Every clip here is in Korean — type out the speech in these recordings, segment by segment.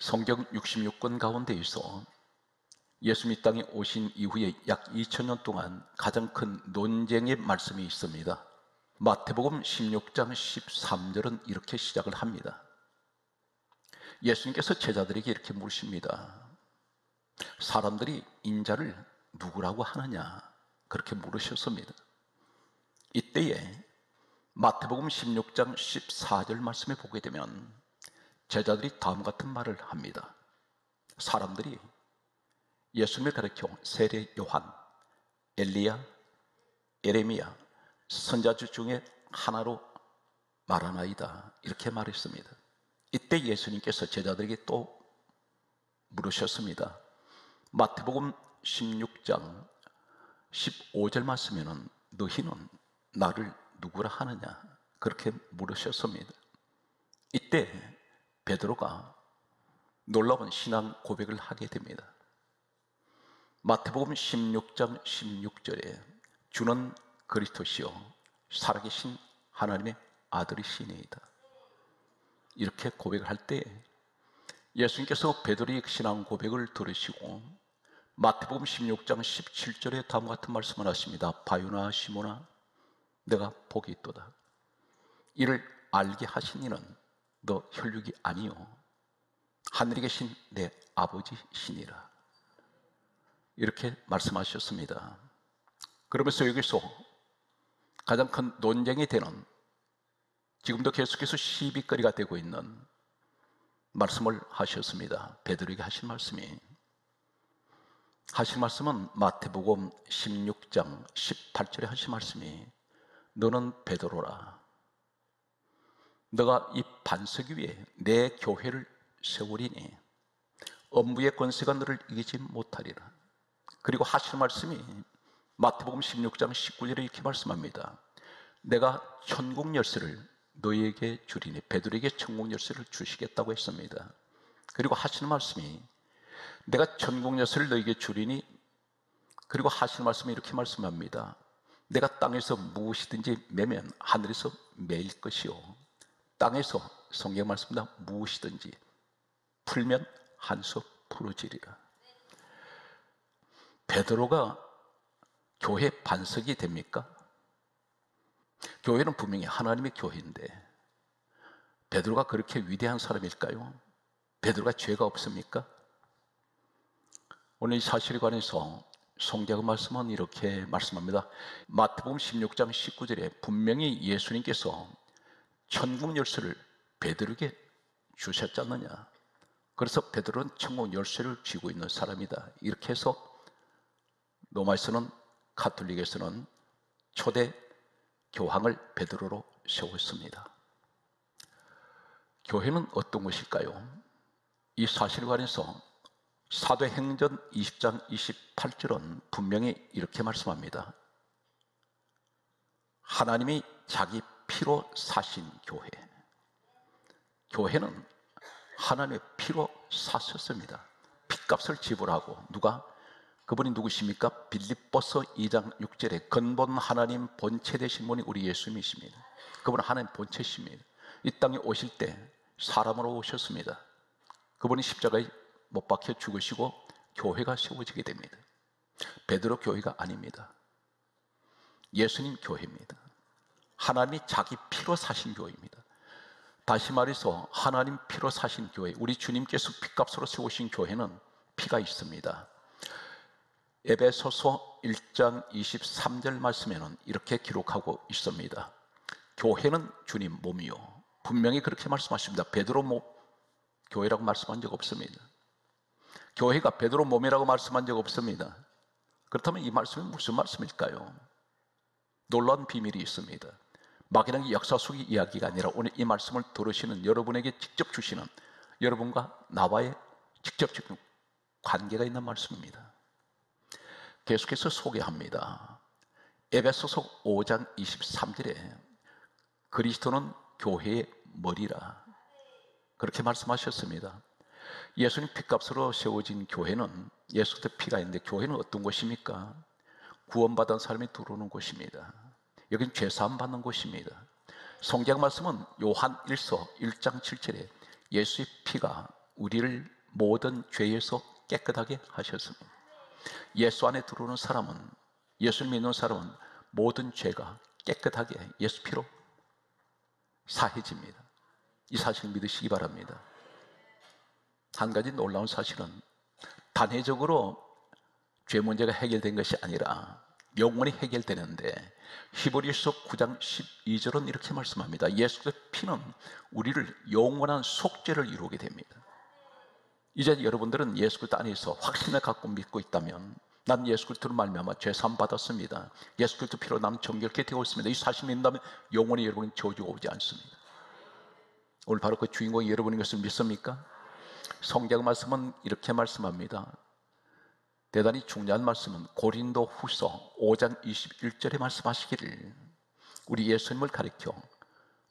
성경 66권 가운데에서 예수님 이 땅에 오신 이후에 약 2000년 동안 가장 큰 논쟁의 말씀이 있습니다. 마태복음 16장 13절은 이렇게 시작을 합니다. 예수님께서 제자들에게 이렇게 물으십니다. 사람들이 인자를 누구라고 하느냐? 그렇게 물으셨습니다. 이때에 마태복음 16장 14절 말씀에 보게 되면 제자들이 다음 같은 말을 합니다. 사람들이 예수님을 가리켜 세례 요한, 엘리야, 예레미야, 선지자 중에 하나로 말하나이다. 이렇게 말했습니다. 이때 예수님께서 제자들에게 또 물으셨습니다. 마태복음 16장 15절 말씀에는 너희는 나를 누구라 하느냐? 그렇게 물으셨습니다. 이때 베드로가 놀라운 신앙 고백을 하게 됩니다. 마태복음 16장 16절에 주는 그리스도시요 살아계신 하나님의 아들이시니이다. 이렇게 고백을 할 때 예수님께서 베드로의 신앙 고백을 들으시고 마태복음 16장 17절에 다음과 같은 말씀을 하십니다. 바요나 시몬아 내가 복이 있도다. 이를 알게 하신 이는 너 혈육이 아니요 하늘에 계신 내 아버지시니라. 이렇게 말씀하셨습니다. 그러면서 여기서 가장 큰 논쟁이 되는, 지금도 계속해서 시비거리가 되고 있는 말씀을 하셨습니다. 베드로에게 하신 말씀은 마태복음 16장 18절에 하신 말씀이 너는 베드로라. 너가 이 반석 위에 내 교회를 세우리니 엄부의 권세가 너를 이기지 못하리라. 그리고 하실 말씀이 마태복음 16장 19절에 이렇게 말씀합니다. 내가 천국 열쇠를 너희에게 주리니, 베드로에게 천국 열쇠를 주시겠다고 했습니다. 그리고 하시는 말씀이 내가 천국 열쇠를 너희에게 주리니, 그리고 하시는 말씀이 이렇게 말씀합니다. 내가 땅에서 무엇이든지 매면 하늘에서 매일 것이요 땅에서, 성경 말씀입니다, 무엇이든지 풀면 한수 풀어지리라. 베드로가 교회 반석이 됩니까? 교회는 분명히 하나님의 교회인데 베드로가 그렇게 위대한 사람일까요? 베드로가 죄가 없습니까? 오늘 이 사실에 관해서 성경 말씀은 이렇게 말씀합니다. 마태복음 16장 19절에 분명히 예수님께서 천국 열쇠를 베드로에게 주셨지 않느냐. 그래서 베드로는 천국 열쇠를 쥐고 있는 사람이다. 이렇게 해서 로마에서는, 가톨릭에서는 초대 교황을 베드로로 세웠습니다. 교회는 어떤 것일까요? 이 사실에 관해서 사도행전 20장 28절은 분명히 이렇게 말씀합니다. 하나님이 자기 피로 사신 교회. 교회는 하나님의 피로 사셨습니다. 핏값을 지불하고. 누가? 그분이 누구십니까? 빌립보서 2장 6절에 근본 하나님 본체 되신 분이 우리 예수님이십니다. 그분은 하나님 본체십니다. 이 땅에 오실 때 사람으로 오셨습니다. 그분이 십자가에 못 박혀 죽으시고 교회가 세워지게 됩니다. 베드로 교회가 아닙니다. 예수님 교회입니다. 하나님이 자기 피로 사신 교회입니다. 다시 말해서 하나님 피로 사신 교회, 우리 주님께서 핏값으로 세우신 교회는 피가 있습니다. 에베소서 1장 23절 말씀에는 이렇게 기록하고 있습니다. 교회는 주님 몸이요. 분명히 그렇게 말씀하십니다. 베드로 몸, 교회라고 말씀한 적 없습니다. 교회가 베드로 몸이라고 말씀한 적 없습니다. 그렇다면 이 말씀은 무슨 말씀일까요? 놀라운 비밀이 있습니다. 막연하게 역사 속의 이야기가 아니라 오늘 이 말씀을 들으시는 여러분에게 직접 주시는, 여러분과 나와의 직접적인 관계가 있는 말씀입니다. 계속해서 소개합니다. 에베소서 5장 23절에 그리스도는 교회의 머리라. 그렇게 말씀하셨습니다. 예수님 핏값으로 세워진 교회는, 예수의 피가 있는데 교회는 어떤 곳입니까? 구원받은 사람이 들어오는 곳입니다. 여긴 죄사함 받는 곳입니다. 성경 말씀은 요한 1서 1장 7절에 예수의 피가 우리를 모든 죄에서 깨끗하게 하셨습니다. 예수 안에 들어오는 사람은, 예수를 믿는 사람은 모든 죄가 깨끗하게 예수 피로 사해집니다. 이 사실을 믿으시기 바랍니다. 한 가지 놀라운 사실은 단회적으로 죄 문제가 해결된 것이 아니라 영원히 해결되는데, 히브리서 9장 12절은 이렇게 말씀합니다. 예수의 피는 우리를 영원한 속죄를 이루게 됩니다. 이제 여러분들은 예수 그리스도 안에서 확신을 갖고 믿고 있다면, 난 예수 그리스도로 말미암아 죄 사함 받았습니다, 예수 그리스도 피로 나는 정결케 되어 있습니다, 이 사실 믿는다면 영원히 여러분은 저주가 오지 않습니다. 오늘 바로 그 주인공이 여러분인 것을 믿습니까? 성경 말씀은 이렇게 말씀합니다. 대단히 중요한 말씀은 고린도 후서 5장 21절에 말씀하시기를, 우리 예수님을 가리켜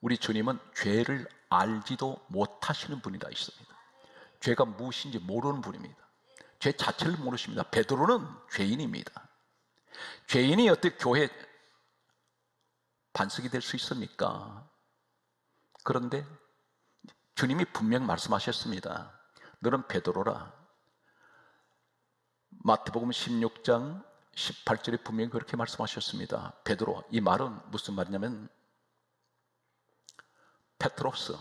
우리 주님은 죄를 알지도 못하시는 분이라 있습니다. 죄가 무엇인지 모르는 분입니다. 죄 자체를 모르십니다. 베드로는 죄인입니다. 죄인이 어떻게 교회 반석이 될 수 있습니까? 그런데 주님이 분명 말씀하셨습니다. 너는 베드로라. 마태복음 16장 18절에 분명히 그렇게 말씀하셨습니다. 베드로, 이 말은 무슨 말이냐면 페트로스,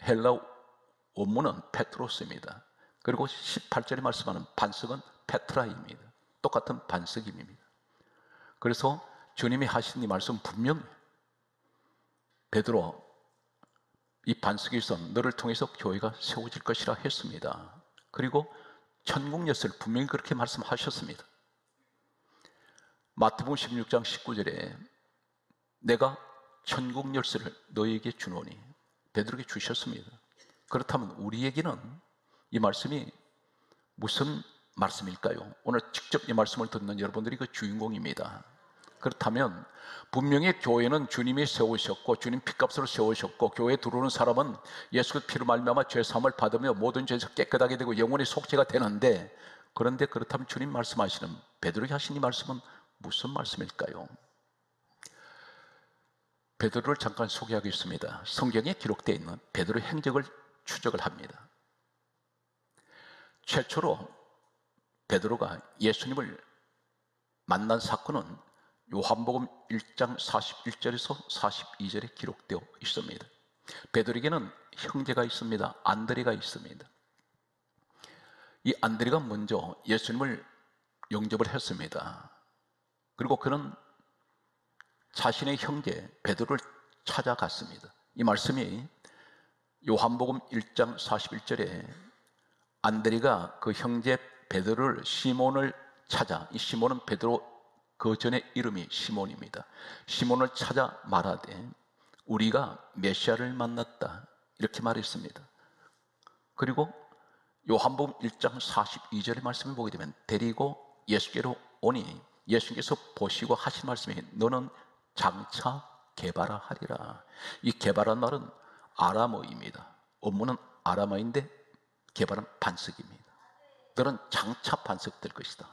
헬라 원문은 페트로스입니다. 그리고 18절에 말씀하는 반석은 페트라입니다. 똑같은 반석임입니다. 그래서 주님이 하신 이 말씀 분명히, 베드로, 이 반석에서 너를 통해서 교회가 세워질 것이라 했습니다. 그리고 천국 열쇠를 분명히 그렇게 말씀하셨습니다. 마태복음 16장 19절에 내가 천국 열쇠를 너에게 주노니, 베드로에게 주셨습니다. 그렇다면 우리에게는 이 말씀이 무슨 말씀일까요? 오늘 직접 이 말씀을 듣는 여러분들이 그 주인공입니다. 그렇다면 분명히 교회는 주님이 세우셨고 주님 피값으로 세우셨고, 교회에 들어오는 사람은 예수 피로 말미암아 죄 사함을 받으며 모든 죄에서 깨끗하게 되고 영원히 속죄가 되는데, 그런데 그렇다면 주님 말씀하시는, 베드로에게 하신 이 말씀은 무슨 말씀일까요? 베드로를 잠깐 소개하겠습니다. 성경에 기록되어 있는 베드로의 행적을 추적을 합니다. 최초로 베드로가 예수님을 만난 사건은 요한복음 1장 41절에서 42절에 기록되어 있습니다. 베드로에게는 형제가 있습니다. 안드레가 있습니다. 이 안드레가 먼저 예수님을 영접을 했습니다. 그리고 그는 자신의 형제 베드로를 찾아갔습니다. 이 말씀이 요한복음 1장 41절에 안드레가 그 형제 베드로를, 시몬을 찾아, 이 시몬은 베드로 그 전에 이름이 시몬입니다. 시몬을 찾아 말하되 우리가 메시아를 만났다, 이렇게 말했습니다. 그리고 요한복음 1장 42절의 말씀을 보게 되면 데리고 예수께로 오니 예수께서 보시고 하신 말씀이 너는 장차 게바라 하리라. 이 게바라는 말은 아람어입니다. 원문은 아람어인데 게바라는 반석입니다. 너는 장차 반석 될 것이다,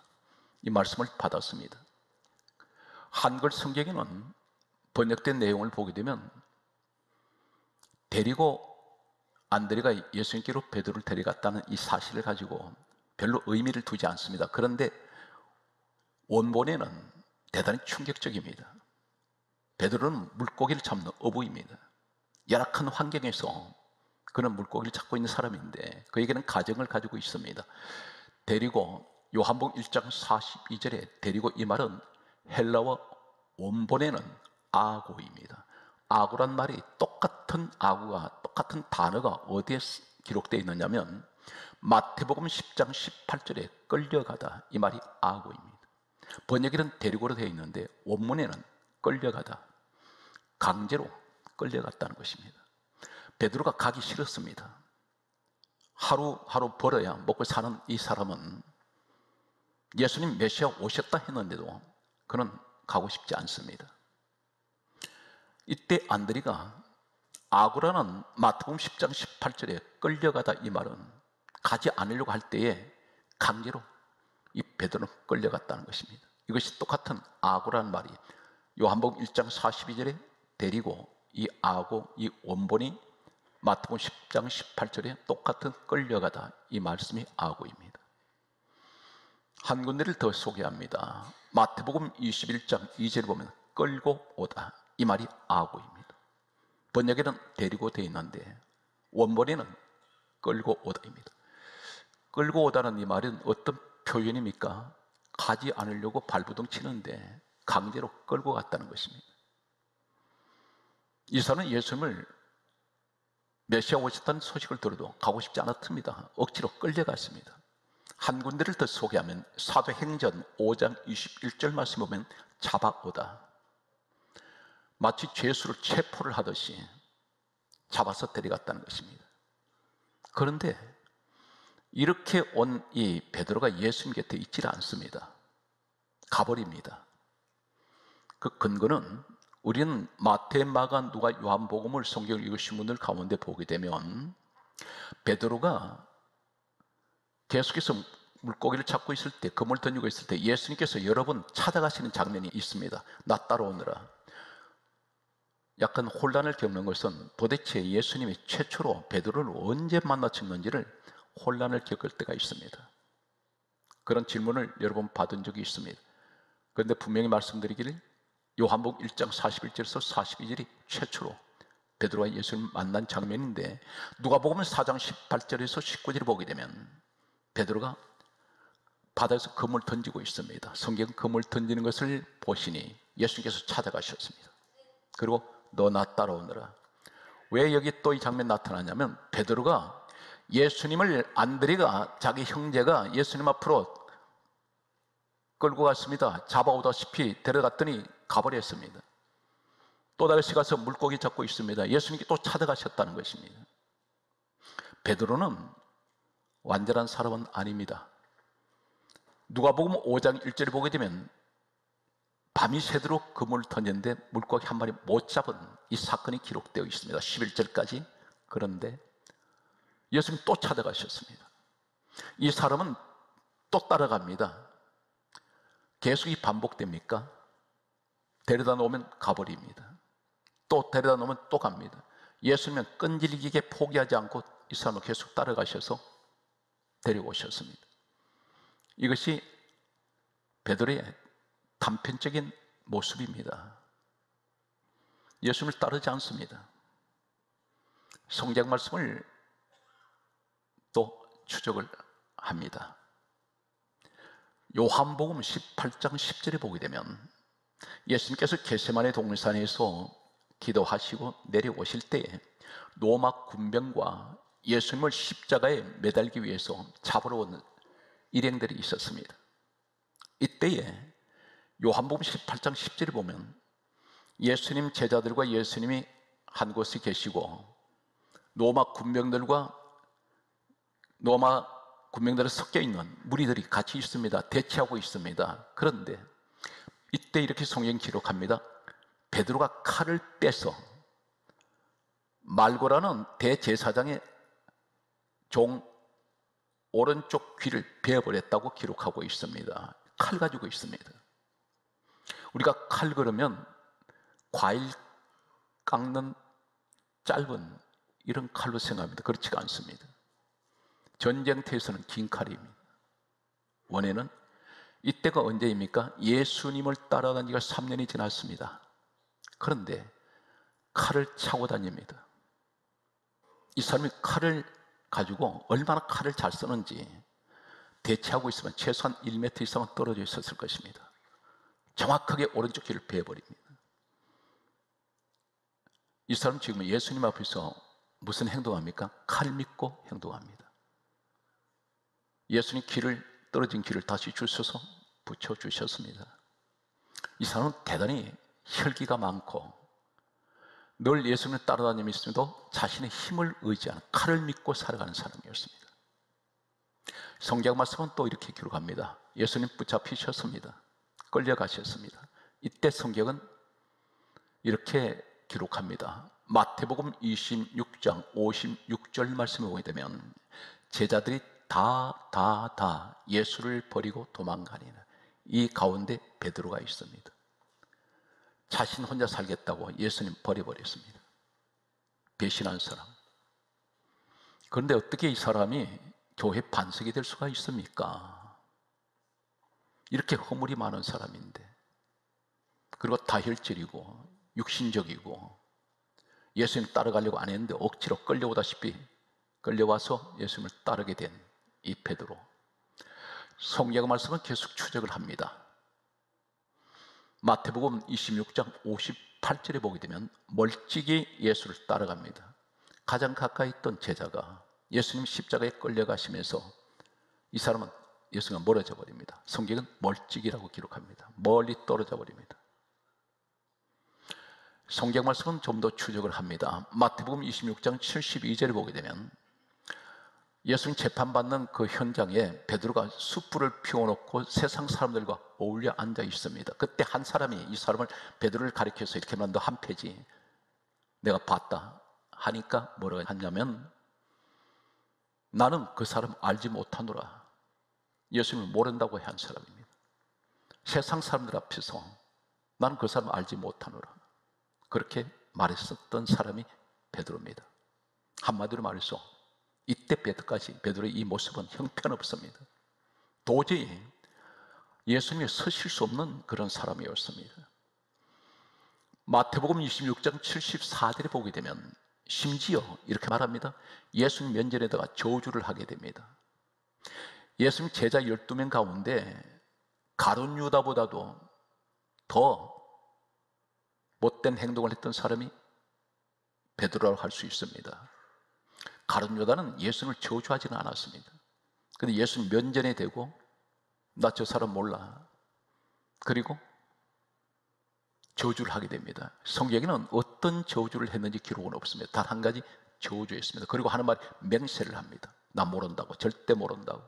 이 말씀을 받았습니다. 한글 성경에는 번역된 내용을 보게 되면 데리고 안드레가 예수님께로 베드로를 데려갔다는 이 사실을 가지고 별로 의미를 두지 않습니다. 그런데 원본에는 대단히 충격적입니다. 베드로는 물고기를 잡는 어부입니다. 열악한 환경에서 그는 물고기를 잡고 있는 사람인데 그에게는 가정을 가지고 있습니다. 데리고, 요한복음 1장 42절에 데리고, 이 말은 헬라어 원본에는 아고입니다. 아고란 말이 똑같은 아고가, 똑같은 단어가 어디에 기록되어 있느냐면 마태복음 10장 18절에 끌려가다, 이 말이 아고입니다. 번역에는 데리고로 되어 있는데 원문에는 끌려가다, 강제로 끌려갔다는 것입니다. 베드로가 가기 싫었습니다. 하루하루 벌어야 먹고 사는 이 사람은 예수님 메시아 오셨다 했는데도 그는 가고 싶지 않습니다. 이때 안드레가 아고라는 마태복음 10장 18절에 끌려가다, 이 말은 가지 않으려고 할 때에 강제로 이 베드로는 끌려갔다는 것입니다. 이것이 똑같은 아고라는 말이 요한복음 1장 42절에 데리고, 이 아고, 이 원본이 마태복음 10장 18절에 똑같은 끌려가다, 이 말씀이 아구입니다. 한 군데를 더 소개합니다. 마태복음 21장 2절에 보면 끌고 오다, 이 말이 아구입니다. 번역에는 데리고 되어 있는데 원본에는 끌고 오다입니다. 끌고 오다는 이 말은 어떤 표현입니까? 가지 않으려고 발부둥 치는데 강제로 끌고 갔다는 것입니다. 이 사람은 예수님을 메시아 오셨다는 소식을 들어도 가고 싶지 않았습니다. 억지로 끌려갔습니다. 한 군데를 더 소개하면 사도행전 5장 21절 말씀 보면 잡아오다, 마치 죄수를 체포를 하듯이 잡아서 데려갔다는 것입니다. 그런데 이렇게 온 이 베드로가 예수님 곁에 있질 않습니다. 가버립니다. 그 근거는 우리는 마태, 마가, 누가, 요한복음을 성경을 읽으신 분들 가운데 보게 되면 베드로가 계속해서 물고기를 찾고 있을 때, 그물 던지고 있을 때 예수님께서 여러 번 찾아가시는 장면이 있습니다. 나 따라오느라. 약간 혼란을 겪는 것은 도대체 예수님이 최초로 베드로를 언제 만나셨는지를 혼란을 겪을 때가 있습니다. 그런 질문을 여러 번 받은 적이 있습니다. 그런데 분명히 말씀드리기를 요한복음 1장 41절에서 42절이 최초로 베드로와 예수님을 만난 장면인데, 누가복음 4장 18절에서 19절을 보게 되면 베드로가 바다에서 그물 던지고 있습니다. 성경 그물 던지는 것을 보시니 예수님께서 찾아가셨습니다. 그리고 너 나 따라오느라. 왜 여기 또 이 장면 나타나냐면, 베드로가 예수님을, 안드레가 자기 형제가 예수님 앞으로 끌고 갔습니다. 잡아오다시피 데려갔더니 가버렸습니다. 또 다시 가서 물고기 잡고 있습니다. 예수님께 또 찾아가셨다는 것입니다. 베드로는 완전한 사람은 아닙니다. 누가복음 5장 1절을 보게 되면 밤이 새도록 그물을 던졌는데 물고기 한 마리 못 잡은 이 사건이 기록되어 있습니다. 11절까지. 그런데 예수님 또 찾아가셨습니다. 이 사람은 또 따라갑니다. 계속 이 반복됩니까? 데려다 놓으면 가버립니다. 또 데려다 놓으면 또 갑니다. 예수님은 끈질기게 포기하지 않고 이 사람을 계속 따라가셔서 데려오셨습니다. 이것이 베드로의 단편적인 모습입니다. 예수님을 따르지 않습니다. 성경 말씀을 또 추적을 합니다. 요한복음 18장 10절에 보게 되면 예수님께서 겟세마네 동산에서 기도하시고 내려오실 때에 로마 군병과 예수님을 십자가에 매달기 위해서 잡으러 온 일행들이 있었습니다. 이때에 요한복음 18장 10절에 보면 예수님 제자들과 예수님이 한 곳에 계시고 로마 군병들과 로마 군병들에 섞여 있는 무리들이 같이 있습니다. 대치하고 있습니다. 그런데 이때 이렇게 성경 기록합니다. 베드로가 칼을 빼서 말고라는 대제사장의 종 오른쪽 귀를 베어버렸다고 기록하고 있습니다. 칼 가지고 있습니다. 우리가 칼 그러면 과일 깎는 짧은 이런 칼로 생각합니다. 그렇지가 않습니다. 전쟁터에서는 긴 칼입니다. 원에는 이때가 언제입니까? 예수님을 따라다닌 지가 3년이 지났습니다. 그런데 칼을 차고 다닙니다. 이 사람이 칼을 가지고 얼마나 칼을 잘 쓰는지 대치하고 있으면 최소한 1m 이상은 떨어져 있었을 것입니다. 정확하게 오른쪽 귀를 베어버립니다. 이 사람 지금 예수님 앞에서 무슨 행동합니까? 칼 믿고 행동합니다. 예수님 떨어진 귀를 다시 주셔서 붙여주셨습니다. 이 사람은 대단히 혈기가 많고 늘 예수님을 따라다니면서도 자신의 힘을 의지하는, 칼을 믿고 살아가는 사람이었습니다. 성경 말씀은 또 이렇게 기록합니다. 예수님 붙잡히셨습니다. 끌려가셨습니다. 이때 성경은 이렇게 기록합니다. 마태복음 26장 56절 말씀을 보게 되면 제자들이 다 예수를 버리고 도망가니라. 이 가운데 베드로가 있습니다. 자신 혼자 살겠다고 예수님 버려버렸습니다. 배신한 사람. 그런데 어떻게 이 사람이 교회 반석이 될 수가 있습니까? 이렇게 허물이 많은 사람인데, 그리고 다혈질이고 육신적이고 예수님 따라가려고 안 했는데 억지로 끌려오다시피 끌려와서 예수님을 따르게 된 이 베드로. 성경 말씀은 계속 추적을 합니다. 마태복음 26장 58절에 보게 되면 멀찍이 예수를 따라갑니다. 가장 가까이 있던 제자가 예수님 십자가에 끌려가시면서 이 사람은 예수가 멀어져 버립니다. 성경은 멀찍이라고 기록합니다. 멀리 떨어져 버립니다. 성경 말씀은 좀 더 추적을 합니다. 마태복음 26장 72절을 보게 되면 예수님 재판받는 그 현장에 베드로가 숯불을 피워놓고 세상 사람들과 어울려 앉아 있습니다. 그때 한 사람이 이 사람을, 베드로를 가리켜서 이렇게 말한다. 한 페이지 내가 봤다 하니까 뭐라고 하냐면, 나는 그 사람 알지 못하노라. 예수님을 모른다고 한 사람입니다. 세상 사람들 앞에서 나는 그 사람 알지 못하노라, 그렇게 말했었던 사람이 베드로입니다. 한마디로 말해서 이때 베드로의 이 모습은 형편없습니다. 도저히 예수님이 서실 수 없는 그런 사람이었습니다. 마태복음 26장 74절에 보게 되면 심지어 이렇게 말합니다. 예수님 면전에다가 저주를 하게 됩니다. 예수님 제자 12명 가운데 가룟 유다보다도 더 못된 행동을 했던 사람이 베드로라고 할 수 있습니다. 가룟 유다는 예수님을 저주하지는 않았습니다. 그런데 예수님 면전에 대고 나 저 사람 몰라, 그리고 저주를 하게 됩니다. 성경에는 어떤 저주를 했는지 기록은 없습니다. 단 한 가지 저주했습니다. 그리고 하는 말이 맹세를 합니다. 나 모른다고, 절대 모른다고.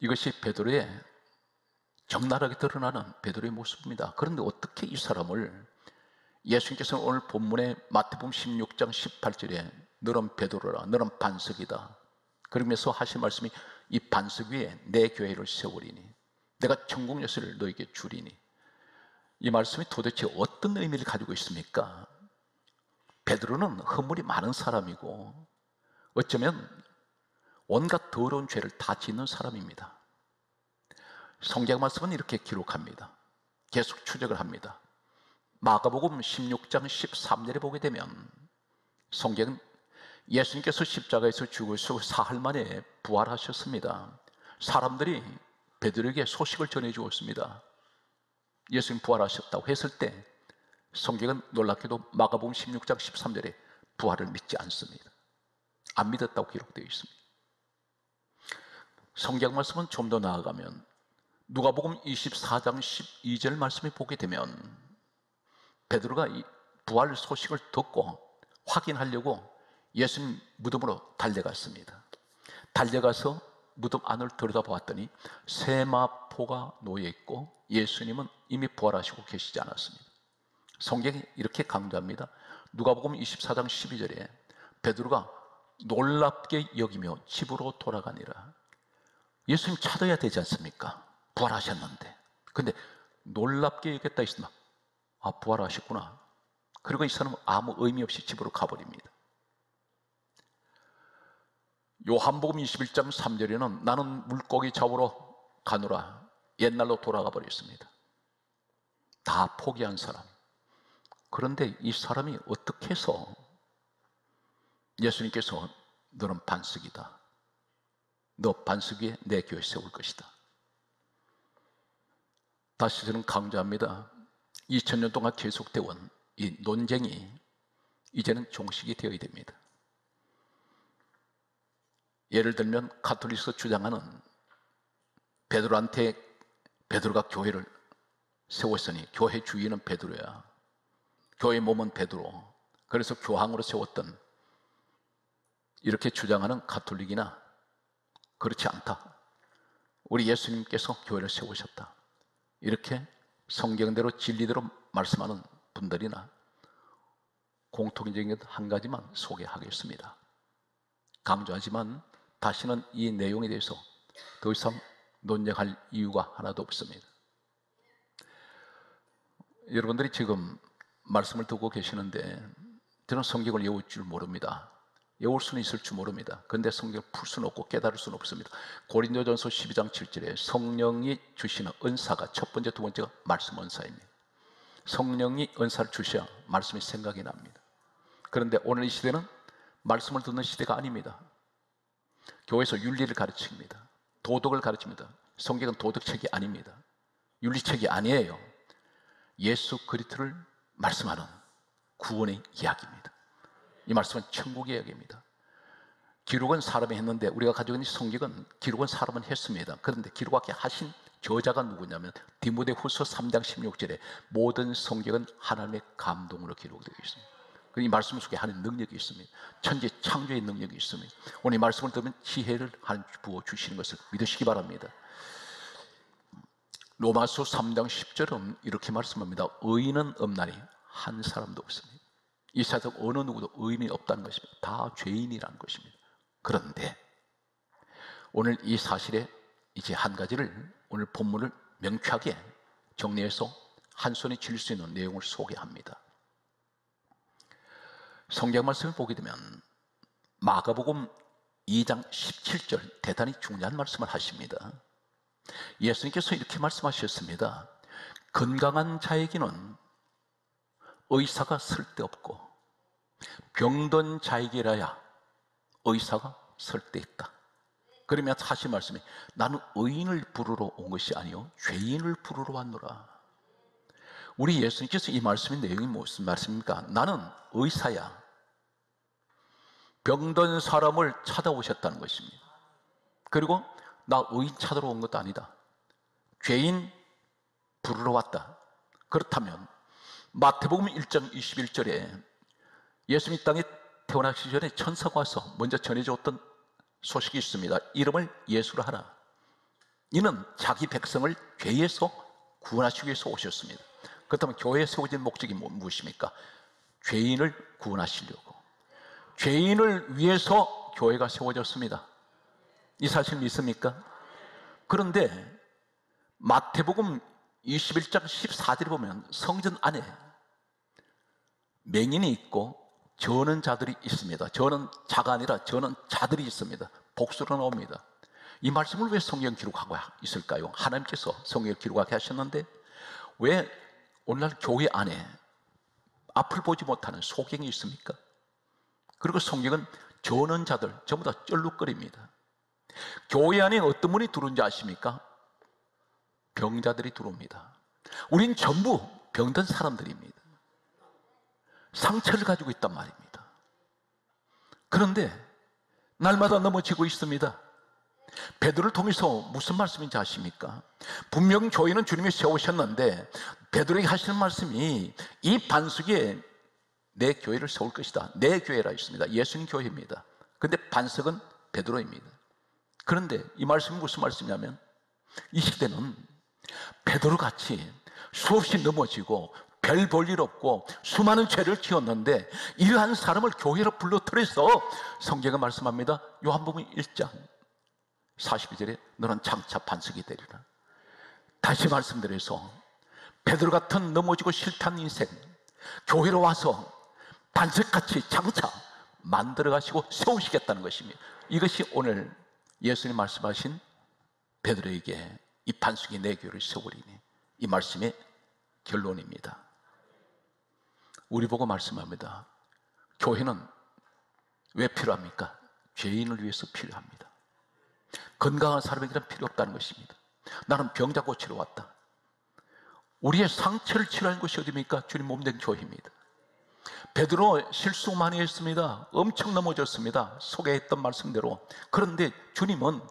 이것이 베드로의 적나라하게 드러나는 베드로의 모습입니다. 그런데 어떻게 이 사람을 예수님께서는 오늘 본문의 마태복음 16장 18절에 너는 베드로라, 너는 반석이다, 그러면서 하신 말씀이 이 반석 위에 내 교회를 세우리니 내가 천국 열쇠를 너에게 주리니, 이 말씀이 도대체 어떤 의미를 가지고 있습니까? 베드로는 허물이 많은 사람이고 어쩌면 온갖 더러운 죄를 다 짓는 사람입니다. 성경 말씀은 이렇게 기록합니다. 계속 추적을 합니다. 마가복음 16장 13절에 보게 되면 성경은 예수님께서 십자가에서 죽으시고 사흘 만에 부활하셨습니다. 사람들이 베드로에게 소식을 전해 주었습니다. 예수님 부활하셨다고 했을 때 성경은 놀랍게도 마가복음 16장 13절에 부활을 믿지 않습니다. 안 믿었다고 기록되어 있습니다. 성경 말씀은 좀 더 나아가면 누가복음 24장 12절 말씀을 보게 되면 베드로가 이 부활 소식을 듣고 확인하려고 예수님 무덤으로 달려갔습니다. 달려가서 무덤 안을 들여다보았더니 세마포가 놓여있고 예수님은 이미 부활하시고 계시지 않았습니다. 성경이 이렇게 강조합니다. 누가복음 24장 12절에 베드로가 놀랍게 여기며 집으로 돌아가니라. 예수님 찾아야 되지 않습니까? 부활하셨는데. 근데 놀랍게 여겼다 했으면 아, 부활하셨구나. 그리고 이 사람은 아무 의미 없이 집으로 가버립니다. 요한복음 21장 3절에는 나는 물고기 잡으러 가노라, 옛날로 돌아가 버렸습니다. 다 포기한 사람. 그런데 이 사람이 어떻게 해서 예수님께서 너는 반석이다, 너 반석 위에 내 교회 세울 것이다. 다시 저는 강조합니다. 2000년 동안 계속되어 온 이 논쟁이 이제는 종식이 되어야 됩니다. 예를 들면 가톨릭에서 주장하는 베드로한테 베드로가 교회를 세웠으니 교회 주인은 베드로야, 교회 몸은 베드로, 그래서 교황으로 세웠던, 이렇게 주장하는 가톨릭이나 그렇지 않다, 우리 예수님께서 교회를 세우셨다, 이렇게 성경대로 진리대로 말씀하는 분들이나 공통적인 것 한 가지만 소개하겠습니다. 강조하지만 다시는 이 내용에 대해서 더 이상 논쟁할 이유가 하나도 없습니다. 여러분들이 지금 말씀을 듣고 계시는데 저는 성경을 외울 줄 모릅니다. 외울 수는 있을지 모릅니다. 그런데 성경을 풀 수는 없고 깨달을 수는 없습니다. 고린도전서 12장 7절에 성령이 주시는 은사가 첫 번째, 두 번째가 말씀 은사입니다. 성령이 은사를 주셔야 말씀이 생각이 납니다. 그런데 오늘 이 시대는 말씀을 듣는 시대가 아닙니다. 교회에서 윤리를 가르칩니다. 도덕을 가르칩니다. 성경은 도덕책이 아닙니다. 윤리책이 아니에요. 예수 그리스도를 말씀하는 구원의 이야기입니다. 이 말씀은 천국의 이야기입니다. 기록은 사람이 했는데 우리가 가지고 있는 성경은 기록은 사람은 했습니다. 그런데 기록하게 하신 저자가 누구냐면 디모데후서 3장 16절에 모든 성경은 하나님의 감동으로 기록되어 있습니다. 이 말씀 속에 하나님의 능력이 있습니다. 천지 창조의 능력이 있습니다. 오늘 이 말씀을 들으면 지혜를 하나님 부어주시는 것을 믿으시기 바랍니다. 로마서 3장 10절은 이렇게 말씀합니다. 의인은 없나니 한 사람도 없습니다. 이 세상 어느 누구도 의인이 없다는 것입니다. 다 죄인이라는 것입니다. 그런데 오늘 이 사실에 이제 한 가지를 오늘 본문을 명쾌하게 정리해서 한 손에 쥘 수 있는 내용을 소개합니다. 성경 말씀을 보게 되면 마가복음 2장 17절 대단히 중요한 말씀을 하십니다. 예수님께서 이렇게 말씀하셨습니다. 건강한 자에게는 의사가 쓸데없고 병든 자에게라야 의사가 쓸데있다. 그러면 하신 말씀이 나는 의인을 부르러 온 것이 아니요 죄인을 부르러 왔노라. 우리 예수님께서 이 말씀의 내용이 무슨 말씀입니까? 나는 의사야. 병든 사람을 찾아오셨다는 것입니다. 그리고 나 의인 찾으러 온 것도 아니다. 죄인 부르러 왔다. 그렇다면 마태복음 1장 21절에 예수님이 땅에 태어나시기 전에 천사가 와서 먼저 전해줬던 소식이 있습니다. 이름을 예수라 하라. 이는 자기 백성을 죄에서 구원하시기 위해서 오셨습니다. 그렇다면 교회에 세워진 목적이 무엇입니까? 죄인을 구원하시려고. 죄인을 위해서 교회가 세워졌습니다. 이 사실 믿습니까? 그런데 마태복음 21장 14절에 보면 성전 안에 맹인이 있고 저는 자들이 있습니다. 저는 자가 아니라 저는 자들이 있습니다. 복수로 나옵니다. 이 말씀을 왜 성경 기록하고 있을까요? 하나님께서 성경을 기록하게 하셨는데 왜 오늘날 교회 안에 앞을 보지 못하는 소경이 있습니까? 그리고 성경은 저는 자들 전부 다 쩔룩거립니다. 교회 안에 어떤 분이 들어온지 아십니까? 병자들이 들어옵니다. 우린 전부 병든 사람들입니다. 상처를 가지고 있단 말입니다. 그런데 날마다 넘어지고 있습니다. 베드로를 통해서 무슨 말씀인지 아십니까? 분명 교회는 주님이 세우셨는데 베드로에게 하시는 말씀이 이 반석에 내 교회를 세울 것이다. 내 교회라 있습니다. 예수님 교회입니다. 그런데 반석은 베드로입니다. 그런데 이 말씀이 무슨 말씀이냐면 이 시대는 베드로같이 수없이 넘어지고 별 볼 일 없고 수많은 죄를 지었는데 이러한 사람을 교회로 불러들여서 성경은 말씀합니다. 요한복음 1장 42절에 너는 장차 반석이 되리라. 다시 말씀드려서 베드로 같은 넘어지고 싫다는 인생 교회로 와서 반석같이 장차 만들어 가시고 세우시겠다는 것입니다. 이것이 오늘 예수님 말씀하신 베드로에게 이 반석이 내 교회를 세우리니 이 말씀의 결론입니다. 우리 보고 말씀합니다. 교회는 왜 필요합니까? 죄인을 위해서 필요합니다. 건강한 사람에게는 필요 없다는 것입니다. 나는 병자 고치러 왔다. 우리의 상처를 치료하는 것이 어디입니까? 주님 몸된 교회입니다. 베드로 실수 많이 했습니다. 엄청 넘어졌습니다. 소개했던 말씀대로. 그런데 주님은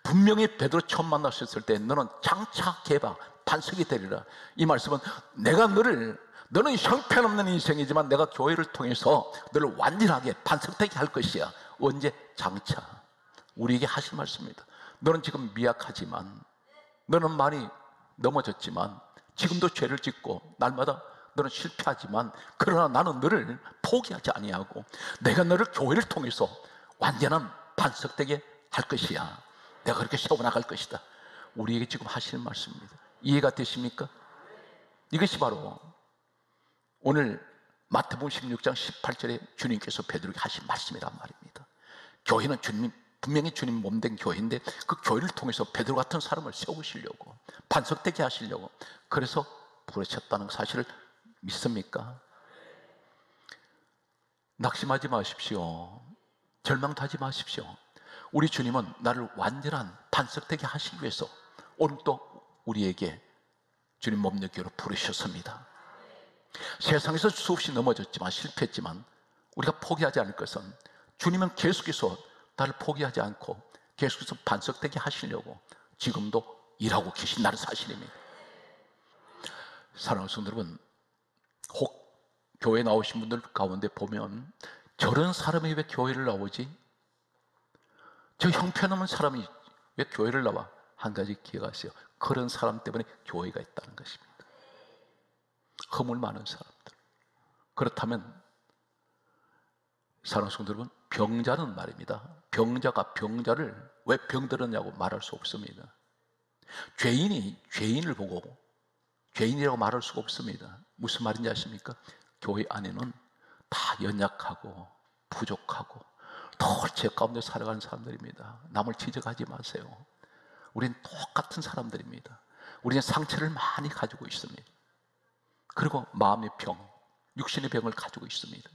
분명히 베드로 처음 만나셨을 때 너는 장차 개바 반석이 되리라. 이 말씀은 내가 너는 형편없는 인생이지만 내가 교회를 통해서 너를 완전하게 반석되게 할 것이야. 언제? 장차. 우리에게 하신 말씀입니다. 너는 지금 미약하지만 너는 많이 넘어졌지만 지금도 죄를 짓고 날마다 너는 실패하지만 그러나 나는 너를 포기하지 아니하고 내가 너를 교회를 통해서 완전한 반석되게 할 것이야. 내가 그렇게 세워나갈 것이다. 우리에게 지금 하시는 말씀입니다. 이해가 되십니까? 이것이 바로 오늘 마태복음 16장 18절에 주님께서 베드로에게 하신 말씀이란 말입니다. 교회는 분명히 주님 몸된 교회인데 그 교회를 통해서 베드로 같은 사람을 세우시려고, 반석되게 하시려고 그래서 부르셨다는 사실을 믿습니까? 낙심하지 마십시오. 절망도 하지 마십시오. 우리 주님은 나를 완전한 반석되게 하시기 위해서 오늘 또 우리에게 주님 몸된 교회로 부르셨습니다. 세상에서 수없이 넘어졌지만, 실패했지만 우리가 포기하지 않을 것은 주님은 계속해서 나를 포기하지 않고 계속해서 반석되게 하시려고 지금도 일하고 계신다는 사실입니다. 사랑하는 성도 여러분, 혹 교회 나오신 분들 가운데 보면 저런 사람이 왜 교회를 나오지? 저 형편없는 사람이 왜 교회를 나와? 한 가지 기억하세요. 그런 사람 때문에 교회가 있다는 것입니다. 허물 많은 사람들. 그렇다면 사랑하는 성도 여러분, 병자는 말입니다, 병자가 병자를 왜 병들었냐고 말할 수 없습니다. 죄인이 죄인을 보고 죄인이라고 말할 수가 없습니다. 무슨 말인지 아십니까? 교회 안에는 다 연약하고 부족하고 더 죄 가운데 살아가는 사람들입니다. 남을 지적하지 마세요. 우리는 똑같은 사람들입니다. 우리는 상처를 많이 가지고 있습니다. 그리고 마음의 병, 육신의 병을 가지고 있습니다.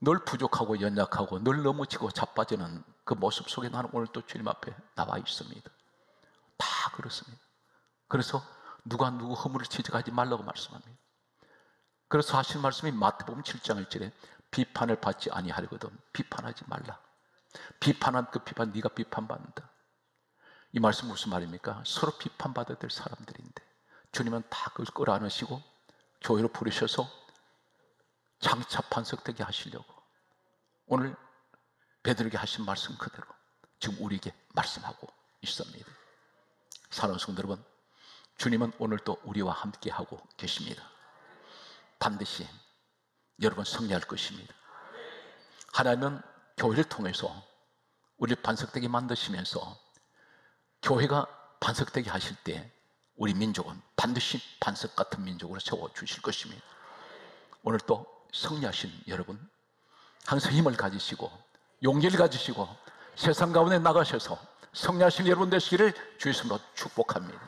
늘 부족하고 연약하고 늘 넘어지고 자빠지는 그 모습 속에 나는 오늘 또 주님 앞에 나와 있습니다. 다 그렇습니다. 그래서 누가 누구 허물을 지적하지 말라고 말씀합니다. 그래서 하신 말씀이 마태복음 7장 1절에 비판을 받지 아니하려거든 비판하지 말라. 비판한 그 비판, 네가 비판받는다. 이 말씀 무슨 말입니까? 서로 비판받아야 될 사람들인데 주님은 다 그걸 끌어안으시고 교회로 부르셔서 장차 반석되게 하시려고 오늘 베드로에게 하신 말씀 그대로 지금 우리에게 말씀하고 있습니다. 사랑하는 성도 여러분, 주님은 오늘도 우리와 함께 하고 계십니다. 반드시 여러분 승리할 것입니다. 하나님은 교회를 통해서 우리를 반석되게 만드시면서 교회가 반석되게 하실 때 우리 민족은 반드시 반석 같은 민족으로 세워주실 것입니다. 오늘 또 승리하신 여러분, 항상 힘을 가지시고 용기를 가지시고 세상 가운데 나가셔서 승리하신 여러분 되시기를 주의 이름으로 축복합니다.